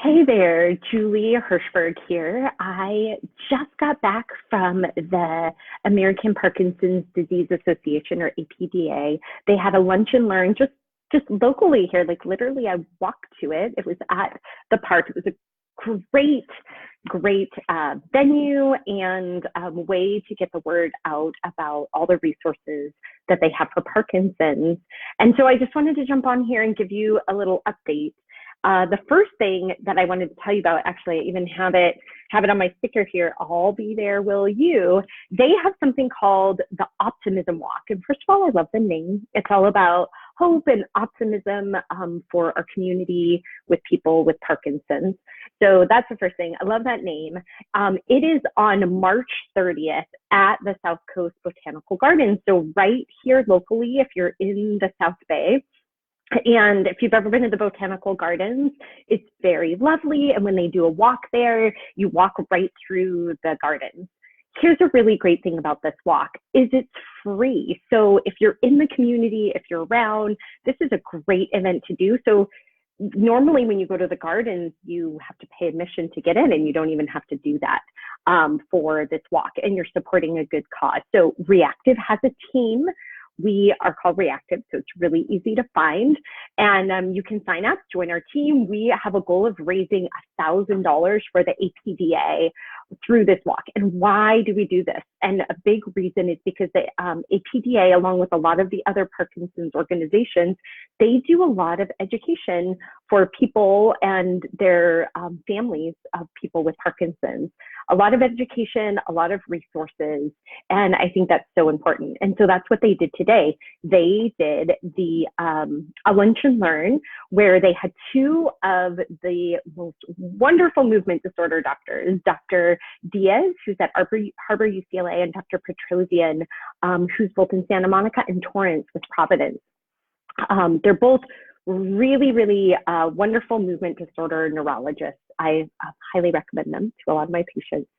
Hey there, Julie Hirschberg here. I just got back from the American Parkinson's Disease Association, or APDA. They had a lunch and learn just locally here. Like literally, I walked to it. It was at the park. It was a great venue and way to get the word out about all the resources that they have for Parkinson's. And so I just wanted to jump on here and give you a little update. The first thing that I wanted to tell you about, actually, I even have it on my sticker here. I'll be there, will you? They have something called the Optimism Walk. And first of all, I love the name. It's all about hope and optimism for our community with people with Parkinson's. So that's the first thing. I love that name. It is on March 30th at the South Coast Botanical Gardens. So right here locally, if you're in the South Bay. And if you've ever been to the Botanical Gardens, it's very lovely. And when they do a walk there, you walk right through the gardens. Here's a really great thing about this walk is it's free. So if you're in the community, if you're around, this is a great event to do. So normally when you go to the gardens, you have to pay admission to get in, and you don't even have to do that for this walk, and you're supporting a good cause. So Re+active has a team. We are called Re+active, so it's really easy to find. And you can sign up, join our team. We have a goal of raising $1,000 for the APDA through this walk. And why do we do this? And a big reason is because the APDA, along with a lot of the other Parkinson's organizations, they do a lot of education for people and their families of people with Parkinson's. A lot of education, a lot of resources, and I think that's so important. And so that's what they did today. They did a lunch and learn where they had two of the most wonderful movement disorder doctors, Dr. Diaz, who's at Harbor UCLA, and Dr. Petrosian, who's both in Santa Monica, and Torrance with Providence. They're both really wonderful movement disorder neurologists. I highly recommend them to a lot of my patients.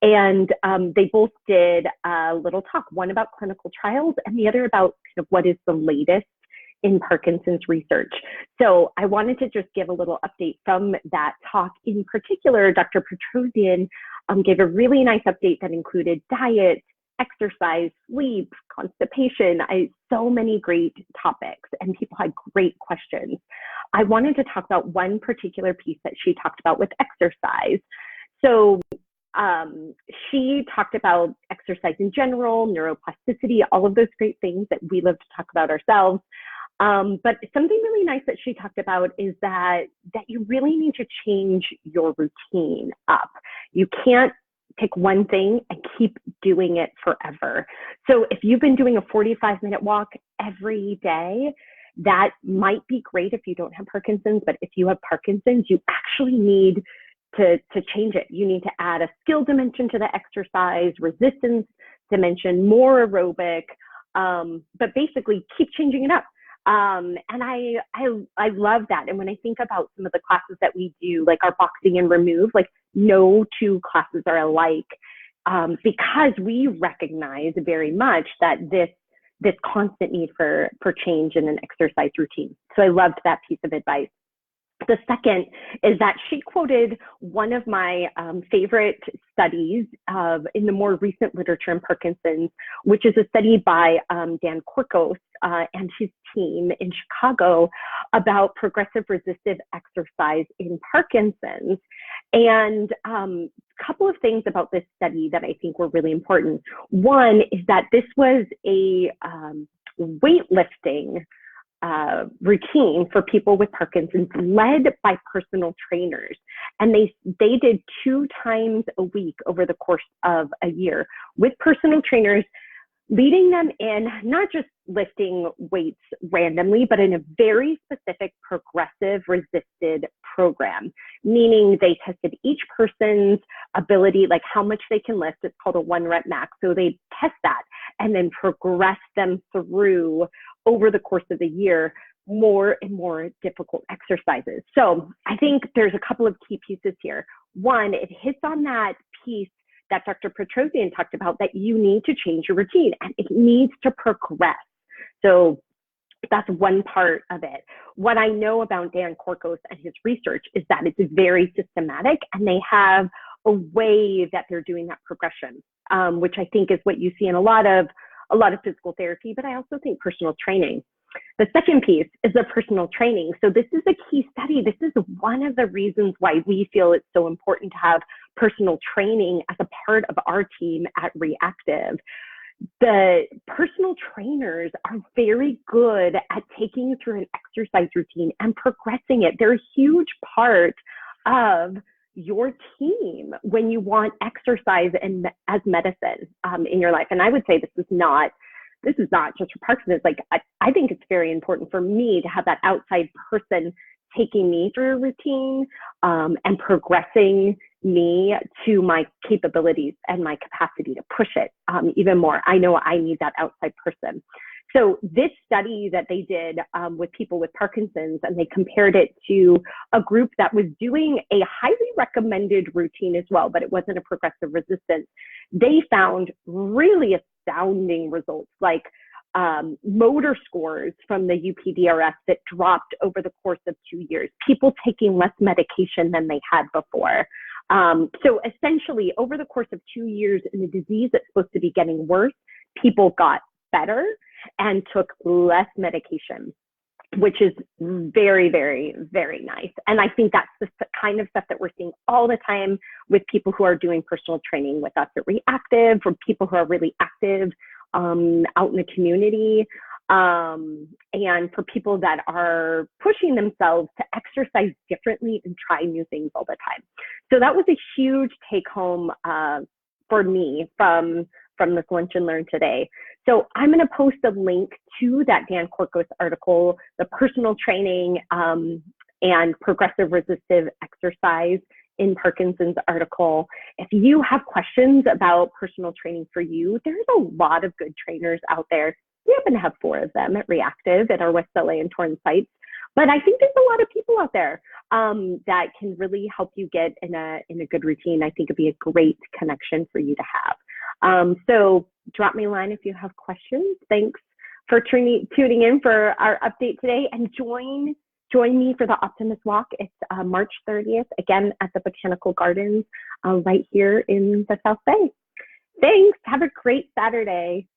And they both did a little talk, one about clinical trials and the other about kind of what is the latest in Parkinson's research. So I wanted to just give a little update from that talk. In particular, Dr. Petrosian gave a really nice update that included diet, exercise, sleep, constipation, so many great topics, and people had great questions. I wanted to talk about one particular piece that she talked about with exercise. So she talked about exercise in general, neuroplasticity, all of those great things that we love to talk about ourselves. But something really nice that she talked about is that you really need to change your routine up. You can't pick one thing and keep doing it forever. So if you've been doing a 45-minute walk every day, that might be great if you don't have Parkinson's, but if you have Parkinson's, you actually need to change it. You need to add a skill dimension to the exercise, resistance dimension, more aerobic, but basically keep changing it up. And I love that. And when I think about some of the classes that we do, like our boxing and remove, like no two classes are alike, because we recognize very much that this constant need for change in an exercise routine. So I loved that piece of advice. The second is that she quoted one of my favorite studies in the more recent literature in Parkinson's, which is a study by Dan Corcos and his team in Chicago about progressive resistive exercise in Parkinson's. And a couple of things about this study that I think were really important. One is that this was a weightlifting routine for people with Parkinson's led by personal trainers. And they did 2 times a week over the course of a year with personal trainers, leading them in, not just lifting weights randomly, but in a very specific progressive resisted program, meaning they tested each person's ability, like how much they can lift. It's called a 1 rep max. So they test that and then progress them through over the course of the year, more and more difficult exercises. So I think there's a couple of key pieces here. One, it hits on that piece that Dr. Petrosian talked about, that you need to change your routine and it needs to progress. So That's one part of it. What I know about Dan Corcos and his research is that it's very systematic, and they have a way that they're doing that progression, which I think is what you see in a lot of physical therapy, but I also think personal training. The second piece is the personal training. So this is a key study. This is one of the reasons why we feel it's so important to have personal training as a part of our team at Re+active. The personal trainers are very good at taking you through an exercise routine and progressing it. They're a huge part of your team when you want exercise and as medicine in your life. And I would say this is not just for Parkinson's. Like, I think it's very important for me to have that outside person taking me through a routine and progressing me to my capabilities and my capacity to push it even more. I know I need that outside person. So this study that they did with people with Parkinson's, and they compared it to a group that was doing a highly recommended routine as well, but it wasn't a progressive resistance. They found really astounding results, like motor scores from the UPDRS that dropped over the course of 2 years, people taking less medication than they had before. So essentially, over the course of 2 years in a disease that's supposed to be getting worse, people got better and took less medication, which is very, very, very nice. And I think that's the kind of stuff that we're seeing all the time with people who are doing personal training with us at Re+active, for people who are really active out in the community, and for people that are pushing themselves to exercise differently and try new things all the time. So that was a huge take home for me from this Lunch and Learn today. So I'm going to post a link to that Dan Corcos article, the personal training and progressive resistive exercise in Parkinson's article. If you have questions about personal training for you, there's a lot of good trainers out there. We happen to have 4 of them at Re+active at our West LA and Torrance sites. But I think there's a lot of people out there that can really help you get in a good routine. I think it'd be a great connection for you to have. So drop me a line if you have questions. Thanks for tuning in for our update today, and join me for the Optimist Walk. It's March 30th, again at the Botanical Gardens right here in the South Bay. Thanks. Have a great Saturday.